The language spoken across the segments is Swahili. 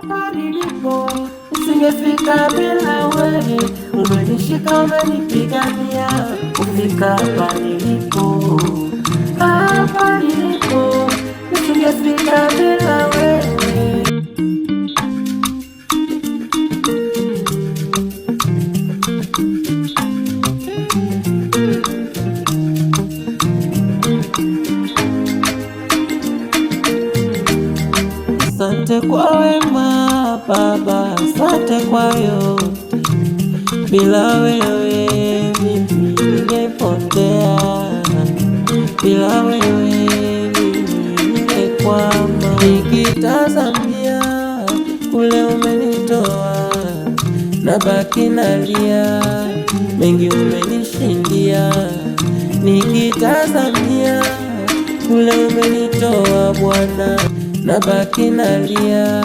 Hapa nilipo nisingefika bila wewe, umenishika umenipigania kufika hapa nilipo. Hapa nilipo nisingefika bila wewe. Asante kwa wema Baba, asante kwa yote. Bila wewe mimi ningepotea, bila wewe mimi ningekwama. Nikitazamia kule umenitoa, nabaki nalia, mengi umenishindia. Nikitazamia kule umenitoa Bwana, nabaki nalia,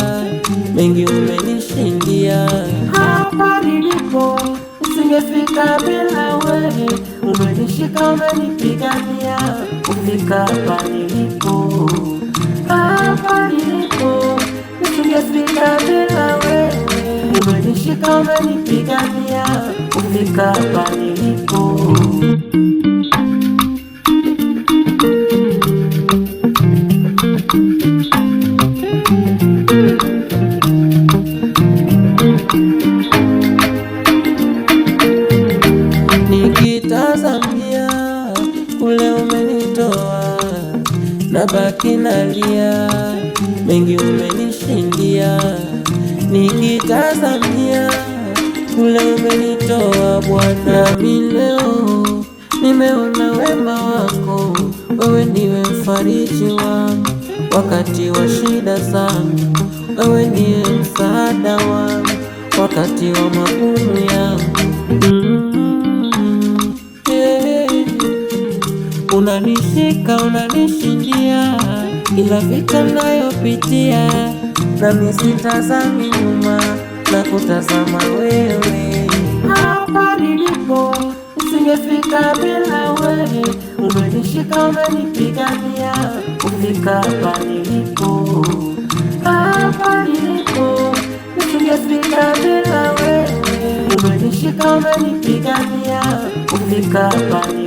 mengi umenishindia. Hapa nilipo nisingefika bila wewe, umenishika umenipigania kufika hapa nilipo. Hapa nilipo nisingefika bila wewe, umenishika umenipigania kufika hapa nilipo. Nikitazamia kule umenitoa, nabaki nalia, mengi umenishindia. Nikitazamia kule umenitoa Bwana, nami leo nimeona wema wako. Wewe ndiwe mfariji wangu wakati wa shida zangu, wewe ndiye msaada wangu wakati wa magumu yangu. Unanishika unanishindia kila vita nayopitia, nami sitazami nyuma na kutazama wewe. Hapa nilipo nisingefika bila wewe, umenishika umenipigania kufika hapa nilipo. Hapa nilipo nisingefika bila wewe, umenishika umenipigania kufika hapa nilipo.